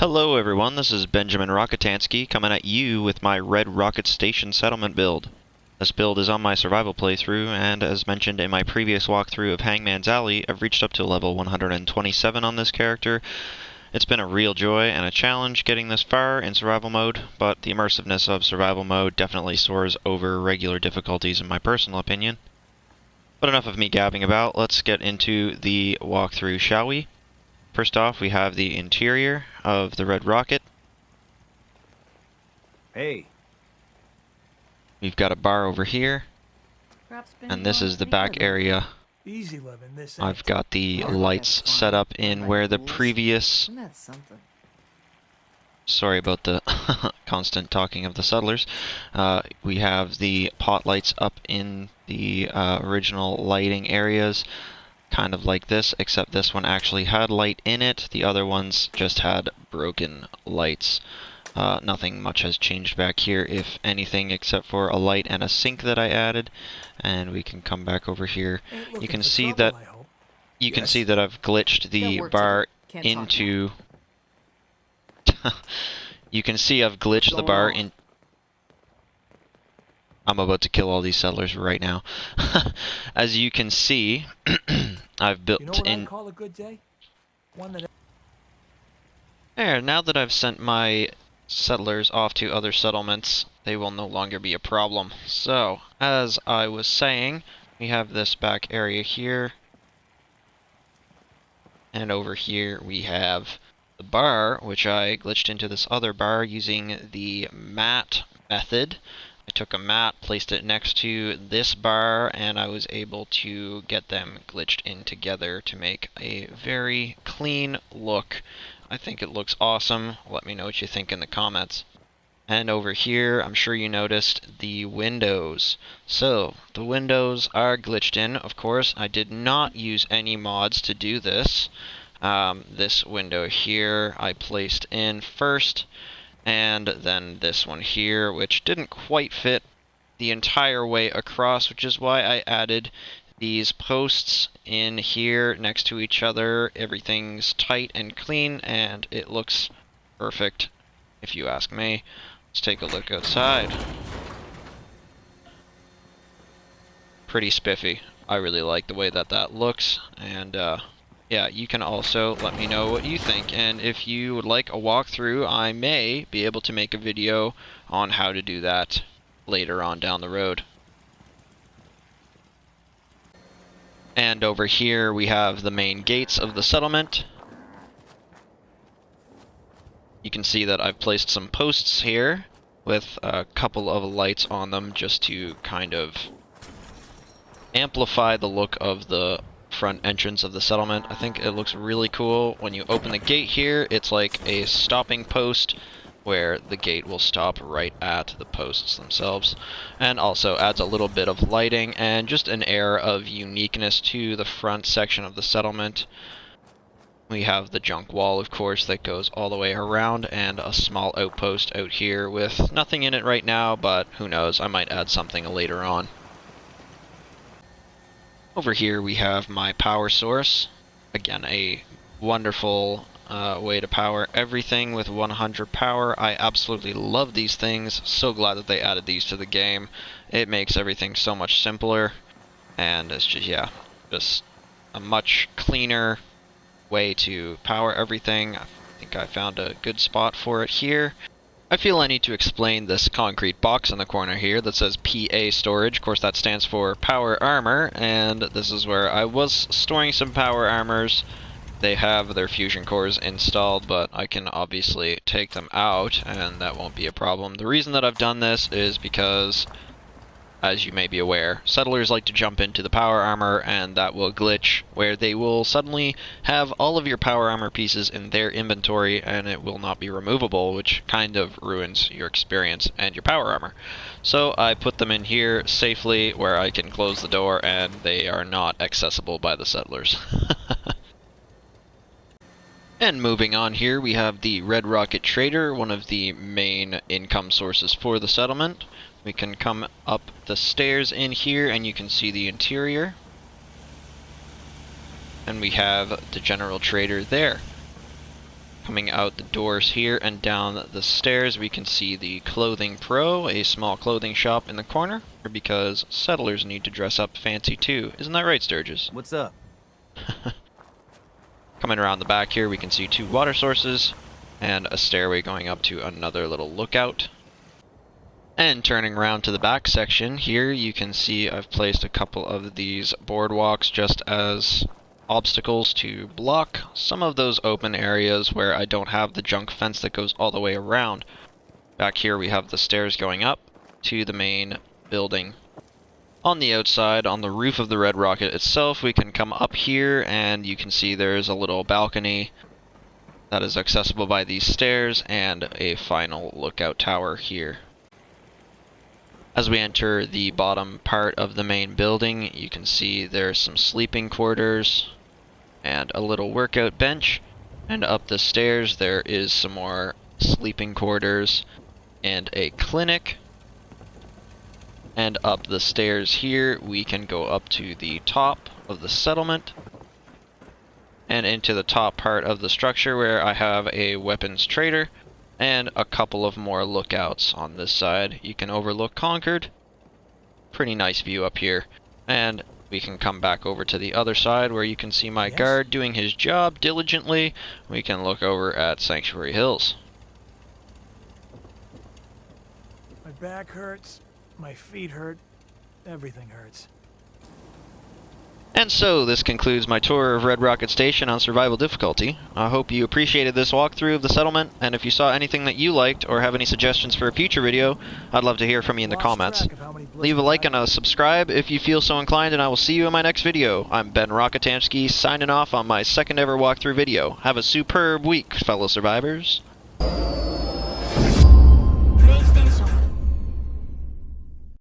Hello everyone, this is Benjamin Rocketansky coming at you with my Red Rocket Station settlement build. This build is on my survival playthrough, and as mentioned in my previous walkthrough of Hangman's Alley, I've reached up to level 127 on this character. It's been a real joy and a challenge getting this far in survival mode, but the immersiveness of survival mode definitely soars over regular difficulties in my personal opinion. But enough of me gabbing about, let's get into the walkthrough, shall we? First off, we have the interior of the Red Rocket. Hey. We've got a bar over here, and this is the back area. Easy living this. I've got the lights set up in where the previous... Sorry about the constant talking of the settlers. We have the pot lights up in the original lighting areas. Kind of like this, except this one actually had light in it. The other ones just had broken lights. Nothing much has changed back here, if anything, except for a light and a sink that I added. And we can come back over here. You can see that I've glitched the bar into. You can see I've glitched the bar in. I'm about to kill all these settlers right now. As you can see, I've built in... I call a good day? One that... There, now that I've sent my settlers off to other settlements, they will no longer be a problem. So, as I was saying, we have this back area here. And over here we have the bar, which I glitched into this other bar using the mat method. I took a mat, placed it next to this bar, and I was able to get them glitched in together to make a very clean look. I think it looks awesome. Let me know what you think in the comments. And over here, I'm sure you noticed the windows. So, the windows are glitched in, of course. I did not use any mods to do this. This window here I placed in first. And then this one here, which didn't quite fit the entire way across, which is why I added these posts in here next to each other. Everything's tight and clean, and it looks perfect, if you ask me. Let's take a look outside. Pretty spiffy. I really like the way that that looks, and yeah, you can also let me know what you think, and if you would like a walkthrough, I may be able to make a video on how to do that later on down the road. And over here we have the main gates of the settlement. You can see that I've placed some posts here with a couple of lights on them just to kind of amplify the look of the front entrance of the settlement. I think it looks really cool. When you open the gate here, it's like a stopping post where the gate will stop right at the posts themselves, and also adds a little bit of lighting and just an air of uniqueness to the front section of the settlement. We have the junk wall, of course, that goes all the way around, and a small outpost out here with nothing in it right now, but who knows, I might add something later on. Over here we have my power source. Again, a wonderful way to power everything with 100 power. I absolutely love these things. So glad that they added these to the game. It makes everything so much simpler, and it's just, yeah, just a much cleaner way to power everything. I think I found a good spot for it here. I feel I need to explain this concrete box in the corner here that says PA storage. Of course, that stands for power armor, and this is where I was storing some power armors. They have their fusion cores installed, but I can obviously take them out, and that won't be a problem. The reason that I've done this is because, as you may be aware, settlers like to jump into the power armor, and that will glitch, where they will suddenly have all of your power armor pieces in their inventory, and it will not be removable, which kind of ruins your experience and your power armor. So I put them in here safely, where I can close the door, and they are not accessible by the settlers. And moving on here, we have the Red Rocket Trader, one of the main income sources for the settlement. We can come up the stairs in here and you can see the interior. And we have the general trader there. Coming out the doors here and down the stairs, we can see the Clothing Pro, a small clothing shop in the corner, because settlers need to dress up fancy too. Isn't that right, Sturgis? What's up? Coming around the back here, we can see 2 water sources and a stairway going up to another little lookout. And turning around to the back section here, you can see I've placed a couple of these boardwalks just as obstacles to block some of those open areas where I don't have the junk fence that goes all the way around. Back here we have the stairs going up to the main building. On the outside, on the roof of the Red Rocket itself, we can come up here and you can see there's a little balcony that is accessible by these stairs and a final lookout tower here. As we enter the bottom part of the main building, you can see there's some sleeping quarters and a little workout bench, and up the stairs there is some more sleeping quarters and a clinic. And up the stairs here we can go up to the top of the settlement and into the top part of the structure where I have a weapons trader and a couple of more lookouts on this side. You can overlook Concord. Pretty nice view up here. And we can come back over to the other side where you can see my guard doing his job diligently. We can look over at Sanctuary Hills. My back hurts, my feet hurt, everything hurts. And so, this concludes my tour of Red Rocket Station on Survival Difficulty. I hope you appreciated this walkthrough of the settlement, and if you saw anything that you liked or have any suggestions for a future video, I'd love to hear from you in the comments. Leave a like and a subscribe if you feel so inclined, and I will see you in my next video. I'm Ben Rockatansky, signing off on my second ever walkthrough video. Have a superb week, fellow survivors.